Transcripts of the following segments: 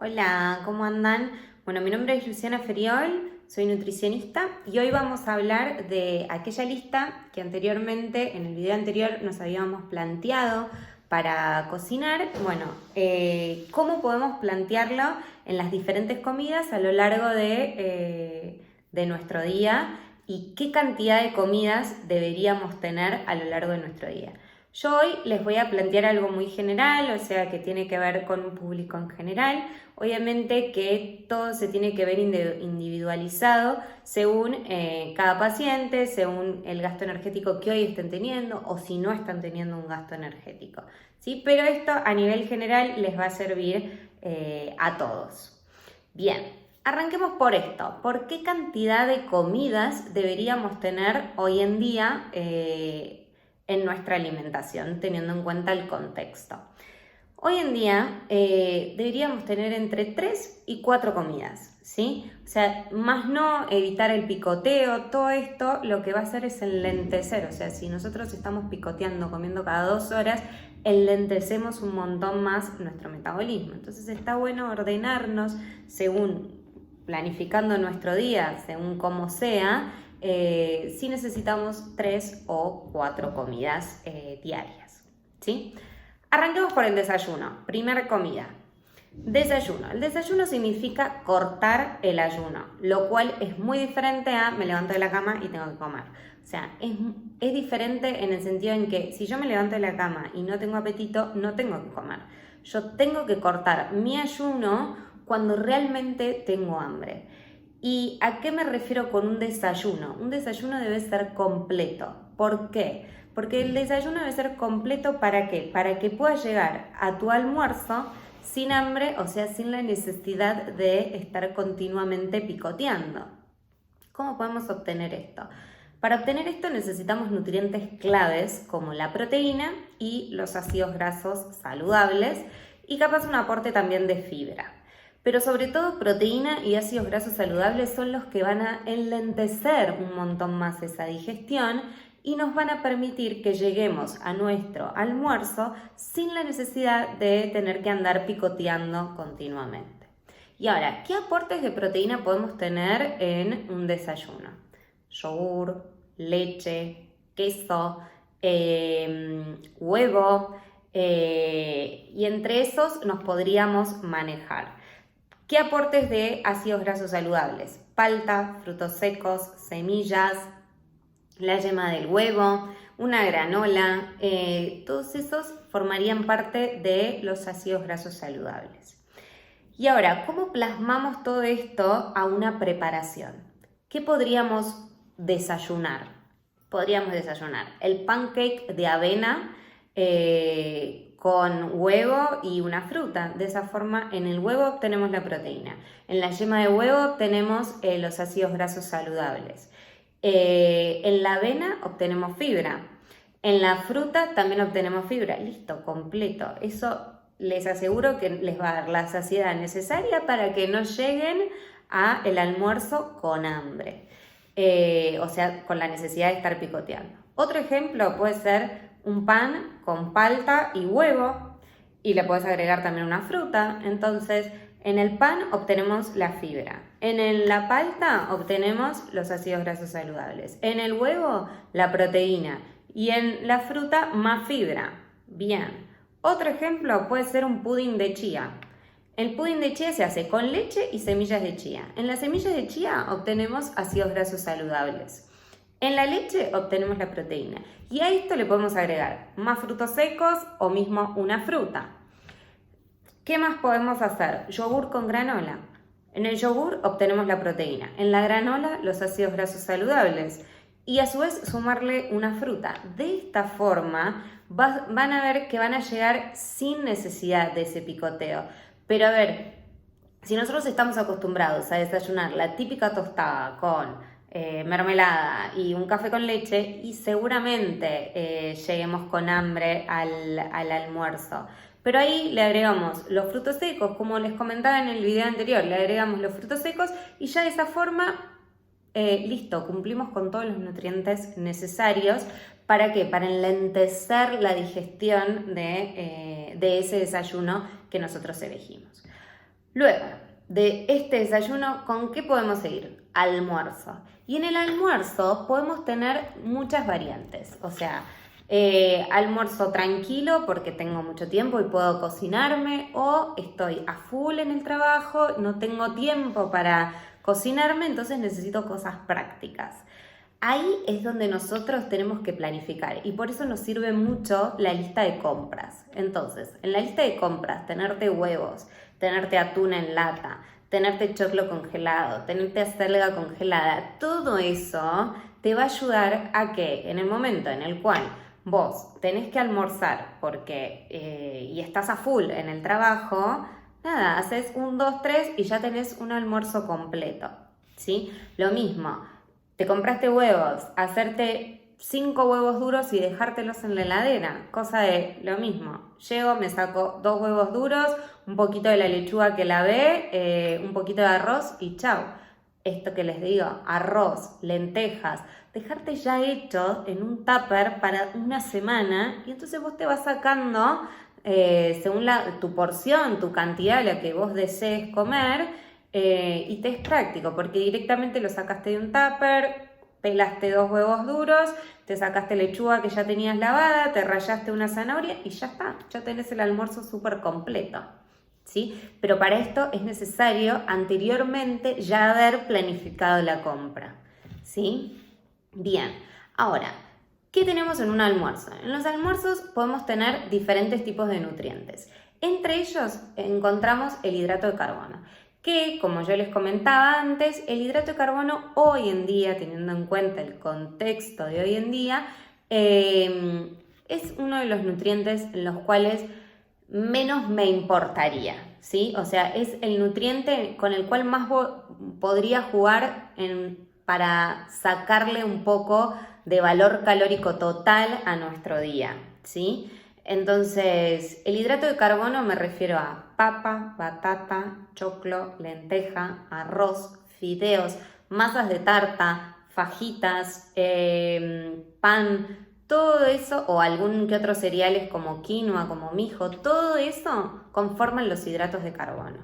Hola, ¿cómo andan? Bueno, mi nombre es Luciana Feriol, soy nutricionista y hoy vamos a hablar de aquella lista que anteriormente, en el video anterior, nos habíamos planteado para cocinar. Bueno, cómo podemos plantearlo en las diferentes comidas a lo largo de nuestro día y qué cantidad de comidas deberíamos tener a lo largo de nuestro día. Yo hoy les voy a plantear algo muy general, o sea, que tiene que ver con un público en general. Obviamente que todo se tiene que ver individualizado según cada paciente, según el gasto energético que hoy estén teniendo o si no están teniendo un gasto energético, ¿sí? Pero esto a nivel general les va a servir a todos. Bien, arranquemos por esto. ¿Por qué cantidad de comidas deberíamos tener hoy en día en nuestra alimentación, teniendo en cuenta el contexto? Hoy en día deberíamos tener entre 3 y 4 comidas, ¿sí? O sea, más no evitar el picoteo, todo esto lo que va a hacer es enlentecer, o sea, si nosotros estamos picoteando, comiendo cada 2 horas, enlentecemos un montón más nuestro metabolismo. Entonces está bueno ordenarnos según, planificando nuestro día, según cómo sea, si necesitamos 3 o 4 comidas diarias, ¿sí? Arranquemos por el desayuno. Primera comida. Desayuno. El desayuno significa cortar el ayuno, lo cual es muy diferente a me levanto de la cama y tengo que comer. O sea, es diferente en el sentido en que si yo me levanto de la cama y no tengo apetito, no tengo que comer. Yo tengo que cortar mi ayuno cuando realmente tengo hambre. ¿Y a qué me refiero con un desayuno? Un desayuno debe ser completo. ¿Por qué? Porque el desayuno debe ser completo, ¿para qué? Para que puedas llegar a tu almuerzo sin hambre, o sea, sin la necesidad de estar continuamente picoteando. ¿Cómo podemos obtener esto? Para obtener esto necesitamos nutrientes claves como la proteína y los ácidos grasos saludables y capaz un aporte también de fibra. Pero sobre todo proteína y ácidos grasos saludables son los que van a enlentecer un montón más esa digestión y nos van a permitir que lleguemos a nuestro almuerzo sin la necesidad de tener que andar picoteando continuamente. Y ahora, ¿qué aportes de proteína podemos tener en un desayuno? Yogur, leche, queso, huevo, y entre esos nos podríamos manejar. ¿Qué aportes de ácidos grasos saludables? Palta, frutos secos, semillas, la yema del huevo, una granola, todos esos formarían parte de los ácidos grasos saludables. Y ahora, ¿cómo plasmamos todo esto a una preparación? ¿Qué podríamos desayunar? Podríamos desayunar el pancake de avena con huevo y una fruta. De esa forma, en el huevo obtenemos la proteína. En la yema de huevo obtenemos los ácidos grasos saludables. En la avena obtenemos fibra. En la fruta también obtenemos fibra. Listo, completo. Eso les aseguro que les va a dar la saciedad necesaria para que no lleguen a el almuerzo con hambre. O sea, con la necesidad de estar picoteando. Otro ejemplo puede ser un pan con palta y huevo y le puedes agregar también una fruta. Entonces, en el pan obtenemos la fibra. En la palta obtenemos los ácidos grasos saludables. En el huevo, la proteína. Y en la fruta, más fibra. Bien. Otro ejemplo puede ser un pudín de chía. El pudín de chía se hace con leche y semillas de chía. En las semillas de chía obtenemos ácidos grasos saludables. En la leche obtenemos la proteína. Y a esto le podemos agregar más frutos secos o mismo una fruta. ¿Qué más podemos hacer? Yogur con granola. En el yogur obtenemos la proteína. En la granola los ácidos grasos saludables. Y a su vez sumarle una fruta. De esta forma van a ver que van a llegar sin necesidad de ese picoteo. Pero a ver, si nosotros estamos acostumbrados a desayunar la típica tostada con mermelada y un café con leche, y seguramente lleguemos con hambre al almuerzo. Pero ahí le agregamos los frutos secos, como les comentaba en el video anterior, le agregamos los frutos secos y ya de esa forma, listo, cumplimos con todos los nutrientes necesarios. ¿Para qué? Para enlentecer la digestión de ese desayuno que nosotros elegimos. Luego de este desayuno, ¿con qué podemos seguir? Almuerzo. Y en el almuerzo podemos tener muchas variantes. O sea, almuerzo tranquilo porque tengo mucho tiempo y puedo cocinarme, o estoy a full en el trabajo, no tengo tiempo para cocinarme, entonces necesito cosas prácticas. Ahí es donde nosotros tenemos que planificar y por eso nos sirve mucho la lista de compras. Entonces, en la lista de compras, tenerte huevos, tenerte atún en lata, tenerte choclo congelado, tenerte acelga congelada, todo eso te va a ayudar a que en el momento en el cual vos tenés que almorzar porque y estás a full en el trabajo, nada, haces 1, 2, 3 y ya tenés un almuerzo completo, ¿sí? Lo mismo, te compraste huevos, hacerte 5 huevos duros y dejártelos en la heladera, cosa de lo mismo. Llego, me saco 2 huevos duros, un poquito de la lechuga que lavé, un poquito de arroz y chau. Esto que les digo, arroz, lentejas, dejarte ya hecho en un tupper para una semana y entonces vos te vas sacando según tu porción, tu cantidad, la que vos desees comer y te es práctico porque directamente lo sacaste de un tupper, pelaste 2 huevos duros, te sacaste lechuga que ya tenías lavada, te rallaste una zanahoria y ya está, ya tenés el almuerzo súper completo. ¿Sí? Pero para esto es necesario anteriormente ya haber planificado la compra, ¿sí? Bien, ahora, ¿qué tenemos en un almuerzo? En los almuerzos podemos tener diferentes tipos de nutrientes. Entre ellos encontramos el hidrato de carbono, que como yo les comentaba antes, el hidrato de carbono hoy en día, teniendo en cuenta el contexto de hoy en día, es uno de los nutrientes en los cuales menos me importaría, ¿sí? O sea, es el nutriente con el cual más podría jugar para sacarle un poco de valor calórico total a nuestro día, ¿sí? Entonces, el hidrato de carbono me refiero a papa, batata, choclo, lenteja, arroz, fideos, masas de tarta, fajitas, pan, todo eso, o algún que otro cereales como quinoa, como mijo, todo eso conforman los hidratos de carbono.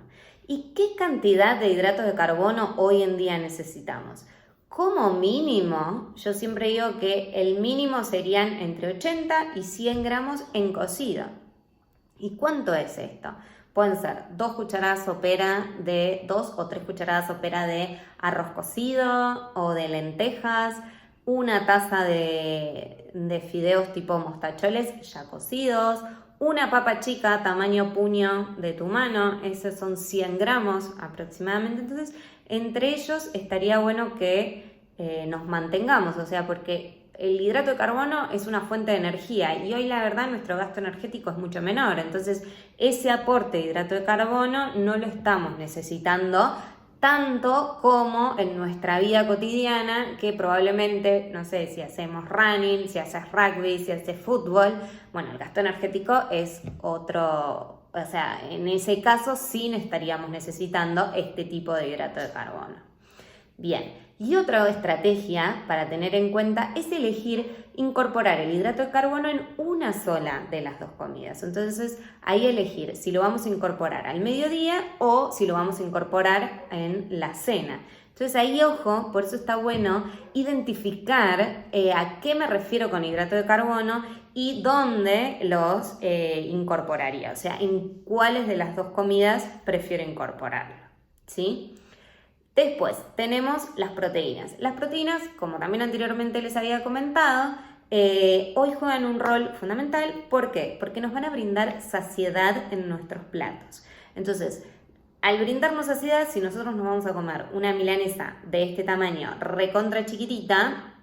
¿Y qué cantidad de hidratos de carbono hoy en día necesitamos? Como mínimo, yo siempre digo que el mínimo serían entre 80 y 100 gramos en cocido. ¿Y cuánto es esto? Pueden ser 2 cucharadas sopera de 2 o 3 cucharadas sopera de arroz cocido o de lentejas, una taza de fideos tipo mostacholes ya cocidos, una papa chica tamaño puño de tu mano, esos son 100 gramos aproximadamente. Entonces, entre ellos estaría bueno que nos mantengamos, o sea, porque el hidrato de carbono es una fuente de energía y hoy la verdad nuestro gasto energético es mucho menor, entonces ese aporte de hidrato de carbono no lo estamos necesitando tanto como en nuestra vida cotidiana, que probablemente, no sé, si hacemos running, si haces rugby, si haces fútbol, bueno, el gasto energético es otro, o sea, en ese caso sí estaríamos necesitando este tipo de hidrato de carbono. Bien, y otra estrategia para tener en cuenta es elegir incorporar el hidrato de carbono en una sola de las 2 comidas. Entonces, ahí elegir si lo vamos a incorporar al mediodía o si lo vamos a incorporar en la cena. Entonces, ahí ojo, por eso está bueno identificar a qué me refiero con hidrato de carbono y dónde los incorporaría. O sea, en cuáles de las 2 comidas prefiero incorporarlo, ¿sí? Después tenemos las proteínas. Las proteínas, como también anteriormente les había comentado, hoy juegan un rol fundamental. ¿Por qué? Porque nos van a brindar saciedad en nuestros platos. Entonces, al brindarnos saciedad, si nosotros nos vamos a comer una milanesa de este tamaño recontra chiquitita,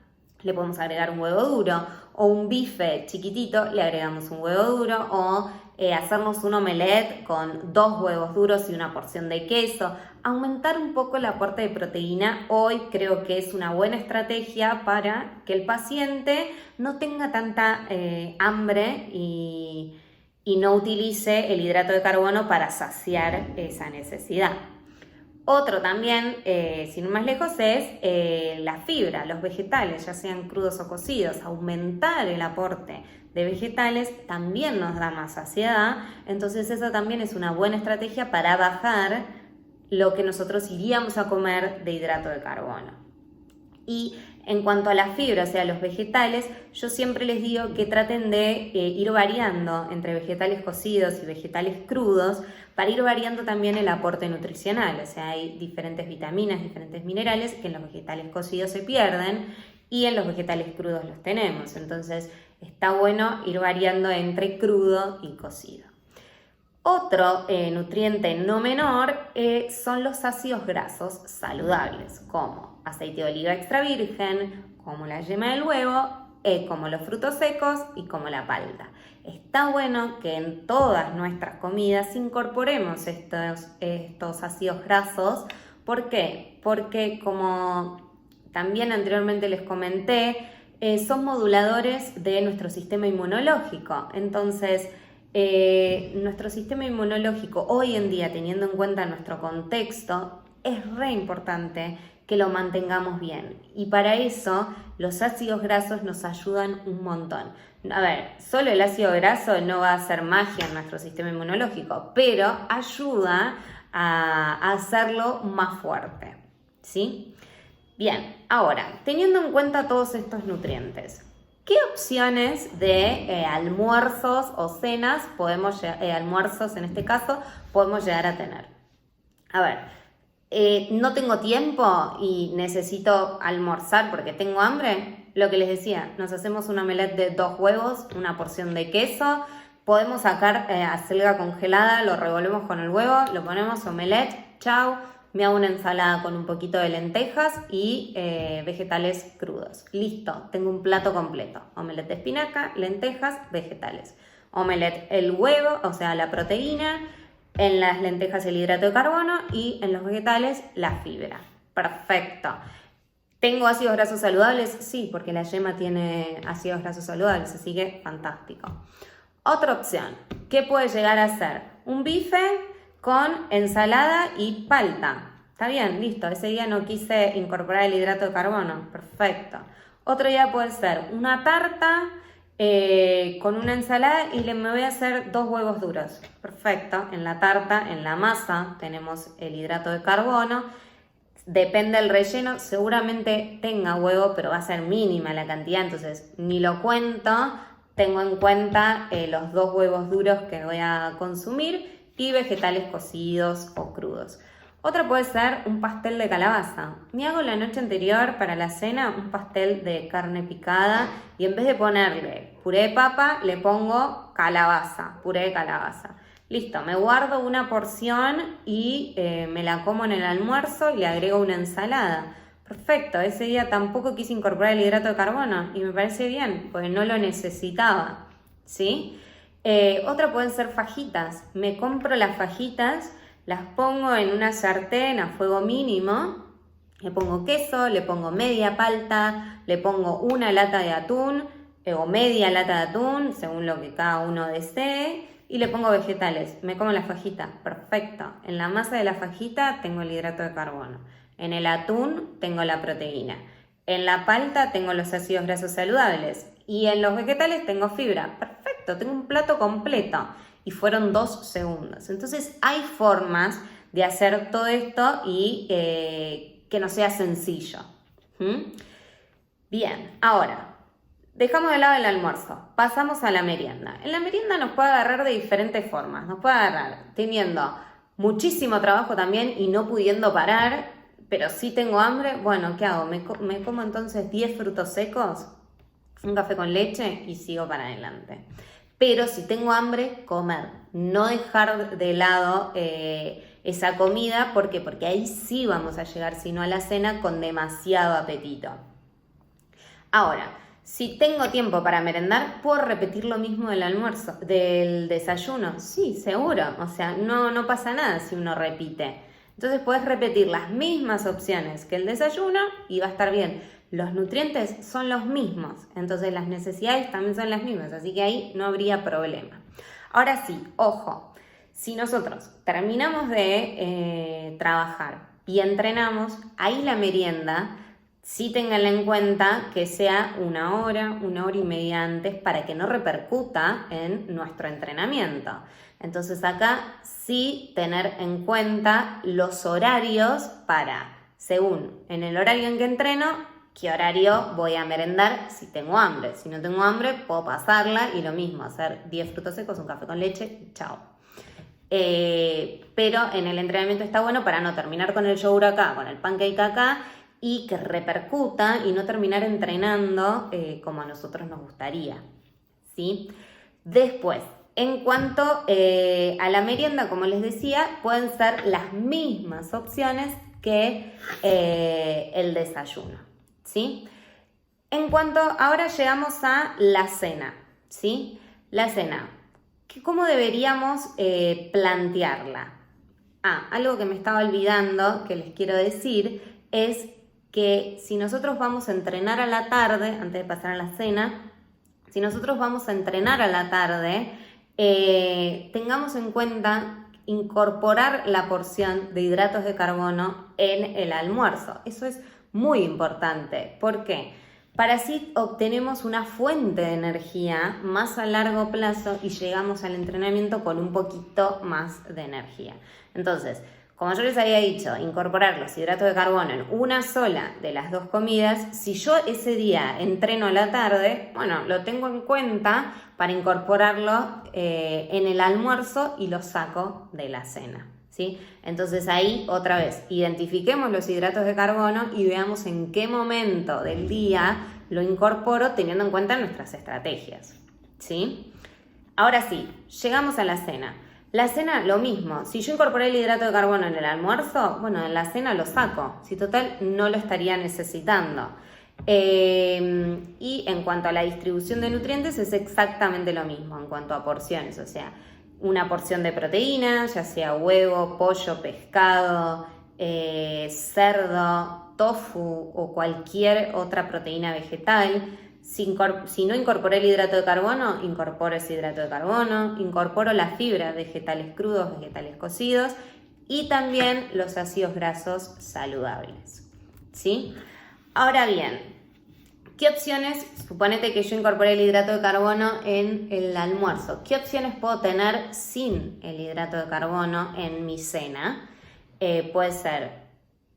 le podemos agregar un huevo duro, o un bife chiquitito, le agregamos un huevo duro, o hacernos un omelette con 2 huevos duros y una porción de queso. Aumentar un poco el aporte de proteína hoy creo que es una buena estrategia para que el paciente no tenga tanta hambre y no utilice el hidrato de carbono para saciar esa necesidad. Otro también, sin ir más lejos, es la fibra, los vegetales, ya sean crudos o cocidos, aumentar el aporte de vegetales también nos da más saciedad, entonces esa también es una buena estrategia para bajar lo que nosotros iríamos a comer de hidrato de carbono. Y en cuanto a la fibra, o sea, los vegetales, yo siempre les digo que traten de ir variando entre vegetales cocidos y vegetales crudos para ir variando también el aporte nutricional. O sea, hay diferentes vitaminas, diferentes minerales que en los vegetales cocidos se pierden y en los vegetales crudos los tenemos. Entonces, está bueno ir variando entre crudo y cocido. Otro nutriente no menor son los ácidos grasos saludables, como aceite de oliva extra virgen, como la yema del huevo, como los frutos secos y como la palta. Está bueno que en todas nuestras comidas incorporemos estos ácidos grasos. ¿Por qué? Porque como también anteriormente les comenté, son moduladores de nuestro sistema inmunológico. Entonces, nuestro sistema inmunológico hoy en día, teniendo en cuenta nuestro contexto, es re importante que lo mantengamos bien. Y para eso los ácidos grasos nos ayudan un montón. A ver, solo el ácido graso no va a hacer magia en nuestro sistema inmunológico, pero ayuda a hacerlo más fuerte, ¿sí? Bien, ahora, teniendo en cuenta todos estos nutrientes, ¿qué opciones de almuerzos o cenas almuerzos en este caso, podemos llegar a tener? A ver, no tengo tiempo y necesito almorzar porque tengo hambre. Lo que les decía, nos hacemos un omelette de 2 huevos, una porción de queso. Podemos sacar acelga congelada, lo revolvemos con el huevo, lo ponemos omelette, chau. Me hago una ensalada con un poquito de lentejas y vegetales crudos. Listo, tengo un plato completo. Omelette de espinaca, lentejas, vegetales. Omelette el huevo, o sea, la proteína. En las lentejas el hidrato de carbono y en los vegetales la fibra. Perfecto. ¿Tengo ácidos grasos saludables? Sí, porque la yema tiene ácidos grasos saludables, así que fantástico. Otra opción, ¿qué puede llegar a ser? Un bife con ensalada y palta. Está bien, listo. Ese día no quise incorporar el hidrato de carbono. Perfecto. Otro día puede ser una tarta con una ensalada y me voy a hacer 2 huevos duros. Perfecto. En la tarta, en la masa, tenemos el hidrato de carbono. Depende del relleno. Seguramente tenga huevo, pero va a ser mínima la cantidad. Entonces, ni lo cuento. Tengo en cuenta los 2 huevos duros que voy a consumir y vegetales cocidos o crudos. Otra puede ser un pastel de calabaza. Me hago la noche anterior para la cena un pastel de carne picada y en vez de ponerle puré de papa, le pongo calabaza, puré de calabaza. Listo, me guardo una porción y me la como en el almuerzo y le agrego una ensalada. Perfecto, ese día tampoco quise incorporar el hidrato de carbono y me parece bien, porque no lo necesitaba, ¿sí? Otra pueden ser fajitas. Me compro las fajitas, las pongo en una sartén a fuego mínimo, le pongo queso, le pongo media palta, le pongo una lata de atún o media lata de atún, según lo que cada uno desee, y le pongo vegetales. Me como la fajita, perfecto. En la masa de la fajita tengo el hidrato de carbono. En el atún tengo la proteína. En la palta tengo los ácidos grasos saludables. Y en los vegetales tengo fibra. Perfecto, tengo un plato completo. Y fueron 2 segundos. Entonces hay formas de hacer todo esto y que no sea sencillo. Bien, ahora, dejamos de lado el almuerzo. Pasamos a la merienda. En la merienda nos puede agarrar de diferentes formas. Nos puede agarrar teniendo muchísimo trabajo también y no pudiendo parar, pero si tengo hambre. Bueno, ¿qué hago? Me como entonces 10 frutos secos, un café con leche y sigo para adelante. Pero si tengo hambre, comer. No dejar de lado esa comida. ¿Por qué? Porque ahí sí vamos a llegar, si no a la cena, con demasiado apetito. Ahora, si tengo tiempo para merendar, ¿puedo repetir lo mismo del almuerzo, del desayuno? Sí, seguro. O sea, no pasa nada si uno repite. Entonces puedes repetir las mismas opciones que el desayuno y va a estar bien. Los nutrientes son los mismos, entonces las necesidades también son las mismas, así que ahí no habría problema. Ahora sí, ojo, si nosotros terminamos de trabajar y entrenamos, ahí la merienda sí ténganla en cuenta que sea 1 hora y media antes para que no repercuta en nuestro entrenamiento. Entonces acá sí tener en cuenta los horarios para, según en el horario en que entreno, qué horario voy a merendar si tengo hambre. Si no tengo hambre, puedo pasarla y lo mismo, hacer 10 frutos secos, un café con leche, chao. Pero en el entrenamiento está bueno para no terminar con el yogur acá, con el pancake acá, y que repercuta y no terminar entrenando como a nosotros nos gustaría, ¿sí? Después, en cuanto a la merienda, como les decía, pueden ser las mismas opciones que el desayuno, ¿sí? En cuanto, ahora llegamos a la cena, ¿sí? La cena, ¿cómo deberíamos plantearla? Algo que me estaba olvidando, que les quiero decir, es que si nosotros vamos a entrenar a la tarde, antes de pasar a la cena, si nosotros vamos a entrenar a la tarde, tengamos en cuenta incorporar la porción de hidratos de carbono en el almuerzo. Eso es muy importante. ¿Por qué? Para así obtenemos una fuente de energía más a largo plazo y llegamos al entrenamiento con un poquito más de energía. Entonces, como yo les había dicho, incorporar los hidratos de carbono en una sola de las 2 comidas. Si yo ese día entreno a la tarde, bueno, lo tengo en cuenta para incorporarlo en el almuerzo y lo saco de la cena, ¿sí? Entonces ahí, otra vez, identifiquemos los hidratos de carbono y veamos en qué momento del día lo incorporo teniendo en cuenta nuestras estrategias, ¿sí? Ahora sí, llegamos a la cena. La cena, lo mismo. Si yo incorporé el hidrato de carbono en el almuerzo, bueno, en la cena lo saco. Si total no lo estaría necesitando. Y en cuanto a la distribución de nutrientes es exactamente lo mismo en cuanto a porciones. O sea, una porción de proteína, ya sea huevo, pollo, pescado, cerdo, tofu o cualquier otra proteína vegetal. Si no incorporé el hidrato de carbono, incorporo ese hidrato de carbono, incorporo la fibra, vegetales crudos, vegetales cocidos y también los ácidos grasos saludables, ¿sí? Ahora bien, ¿qué opciones? Suponete que yo incorporé el hidrato de carbono en el almuerzo. ¿Qué opciones puedo tener sin el hidrato de carbono en mi cena? Puede ser...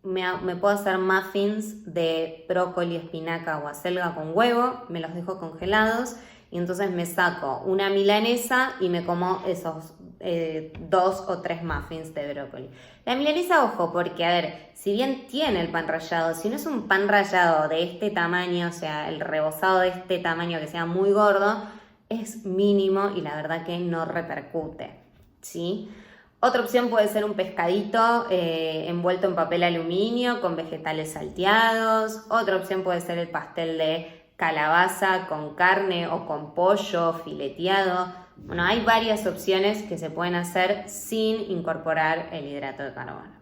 Me puedo hacer muffins de brócoli, espinaca o acelga con huevo, me los dejo congelados y entonces me saco una milanesa y me como esos 2 o 3 muffins de brócoli. La milanesa, ojo, porque a ver, si bien tiene el pan rallado, si no es un pan rallado de este tamaño, o sea, el rebozado de este tamaño que sea muy gordo, es mínimo y la verdad que no repercute, ¿sí? Otra opción puede ser un pescadito envuelto en papel aluminio con vegetales salteados. Otra opción puede ser el pastel de calabaza con carne o con pollo fileteado. Bueno, hay varias opciones que se pueden hacer sin incorporar el hidrato de carbono.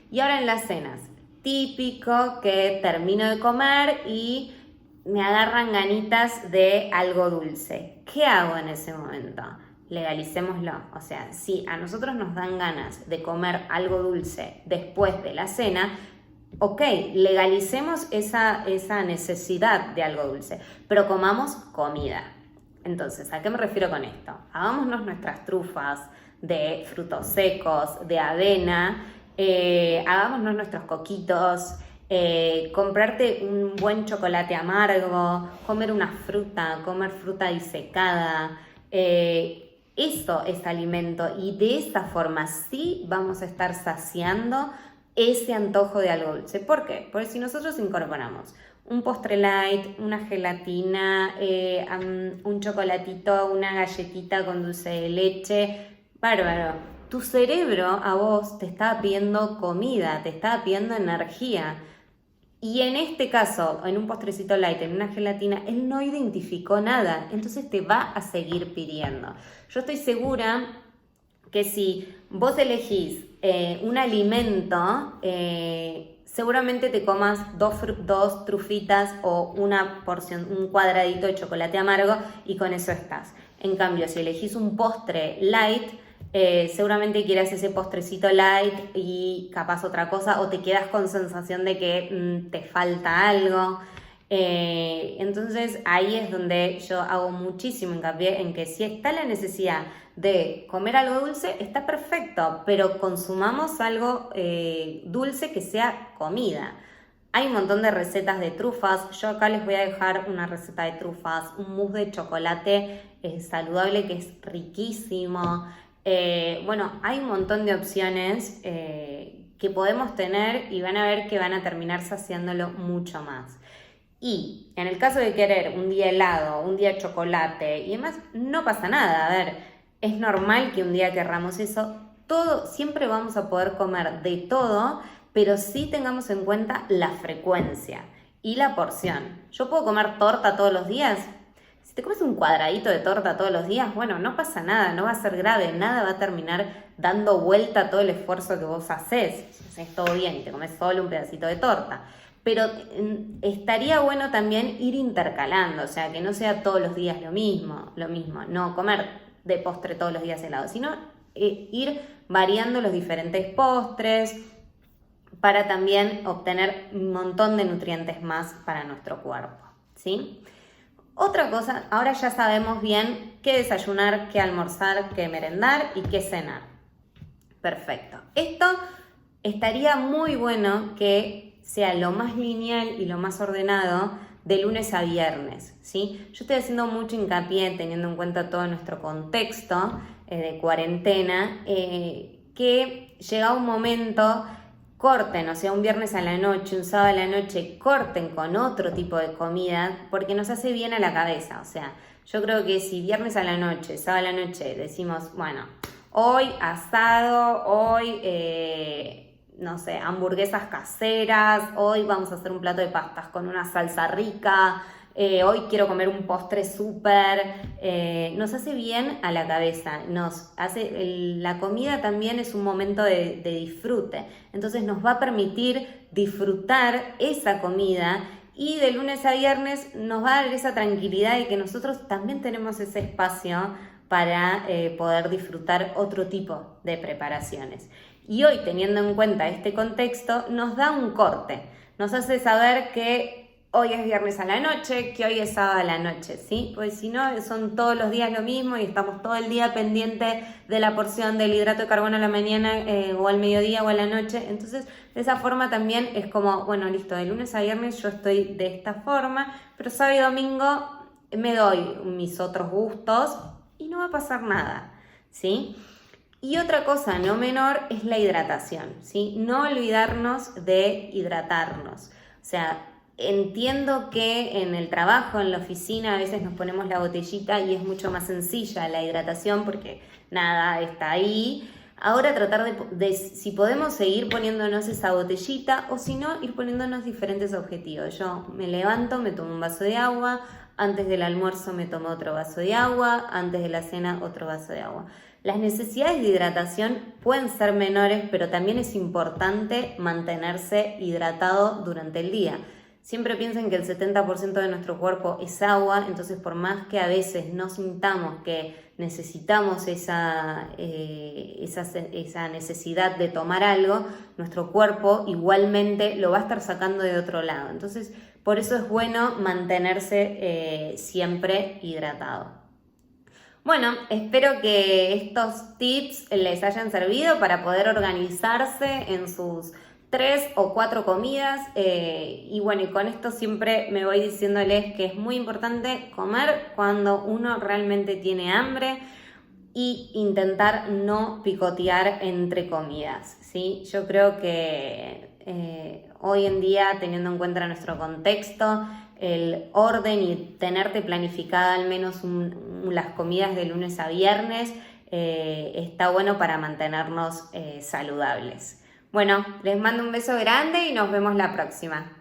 Y ahora en las cenas, típico que termino de comer y me agarran ganitas de algo dulce. ¿Qué hago en ese momento? Legalicémoslo. O sea, si a nosotros nos dan ganas de comer algo dulce después de la cena, ok, legalicemos esa necesidad de algo dulce, pero comamos comida. Entonces, ¿a qué me refiero con esto? Hagámonos nuestras trufas de frutos secos, de avena, hagámonos nuestros coquitos, comprarte un buen chocolate amargo, comer una fruta, comer fruta disecada. Eso es alimento y de esta forma sí vamos a estar saciando ese antojo de algo dulce. ¿Por qué? Porque si nosotros incorporamos un postre light, una gelatina, un chocolatito, una galletita con dulce de leche, bárbaro. Tu cerebro a vos te está pidiendo comida, te está pidiendo energía. Y en este caso, en un postrecito light, en una gelatina, él no identificó nada, entonces te va a seguir pidiendo. Yo estoy segura que si vos elegís un alimento, seguramente te comas dos trufitas o una porción, un cuadradito de chocolate amargo y con eso estás. En cambio, si elegís un postre light, Seguramente quieras ese postrecito light y capaz otra cosa, o te quedas con sensación de que te falta algo. Entonces ahí es donde yo hago muchísimo hincapié en que si está la necesidad de comer algo dulce, está perfecto, pero consumamos algo dulce que sea comida. Hay un montón de recetas de trufas. Yo acá les voy a dejar una receta de trufas, un mousse de chocolate saludable que es riquísimo. Bueno, hay un montón de opciones que podemos tener y van a ver que van a terminar saciándolo mucho más. Y en el caso de querer un día helado, un día chocolate y demás, no pasa nada. A ver, es normal que un día querramos eso. Todo, siempre vamos a poder comer de todo, pero sí tengamos en cuenta la frecuencia y la porción. ¿Yo puedo comer torta todos los días? Si te comes un cuadradito de torta todos los días, bueno, no pasa nada, no va a ser grave, nada va a terminar dando vuelta todo el esfuerzo que vos haces. Si haces todo bien y te comes solo un pedacito de torta. Pero estaría bueno también ir intercalando, o sea, que no sea todos los días lo mismo, no comer de postre todos los días helado, sino ir variando los diferentes postres para también obtener un montón de nutrientes más para nuestro cuerpo, ¿sí? Otra cosa, ahora ya sabemos bien qué desayunar, qué almorzar, qué merendar y qué cenar. Perfecto. Esto estaría muy bueno que sea lo más lineal y lo más ordenado de lunes a viernes, ¿sí? Yo estoy haciendo mucho hincapié, teniendo en cuenta todo nuestro contexto de cuarentena, que llega un momento, corten, o sea, un viernes a la noche, un sábado a la noche, corten con otro tipo de comida, porque nos hace bien a la cabeza, o sea, yo creo que si viernes a la noche, sábado a la noche, decimos, bueno, hoy asado, hoy no sé, hamburguesas caseras, hoy vamos a hacer un plato de pastas con una salsa rica, hoy quiero comer un postre súper, nos hace bien a la cabeza, la comida también es un momento de disfrute, entonces nos va a permitir disfrutar esa comida y de lunes a viernes nos va a dar esa tranquilidad de que nosotros también tenemos ese espacio para poder disfrutar otro tipo de preparaciones. Y hoy, teniendo en cuenta este contexto, nos da un corte, nos hace saber que hoy es viernes a la noche, que hoy es sábado a la noche, ¿sí? Pues si no, son todos los días lo mismo y estamos todo el día pendiente de la porción del hidrato de carbono a la mañana o al mediodía o a la noche. Entonces, de esa forma también es como, bueno, listo, de lunes a viernes yo estoy de esta forma, pero sábado y domingo me doy mis otros gustos y no va a pasar nada, ¿sí? Y otra cosa no menor es la hidratación, ¿sí? No olvidarnos de hidratarnos. O sea, entiendo que en el trabajo, en la oficina, a veces nos ponemos la botellita y es mucho más sencilla la hidratación porque nada, está ahí. Ahora tratar de si podemos seguir poniéndonos esa botellita o si no, ir poniéndonos diferentes objetivos. Yo me levanto, me tomo un vaso de agua, antes del almuerzo me tomo otro vaso de agua, antes de la cena otro vaso de agua. Las necesidades de hidratación pueden ser menores, pero también es importante mantenerse hidratado durante el día. Siempre piensen que el 70% de nuestro cuerpo es agua, entonces por más que a veces no sintamos que necesitamos esa necesidad de tomar algo, nuestro cuerpo igualmente lo va a estar sacando de otro lado. Entonces, por eso es bueno mantenerse siempre hidratado. Bueno, espero que estos tips les hayan servido para poder organizarse en sus 3 o 4 comidas y bueno, y con esto siempre me voy diciéndoles que es muy importante comer cuando uno realmente tiene hambre y intentar no picotear entre comidas, ¿sí? Yo creo que hoy en día, teniendo en cuenta nuestro contexto, el orden y tenerte planificada al menos las comidas de lunes a viernes está bueno para mantenernos saludables. Bueno, les mando un beso grande y nos vemos la próxima.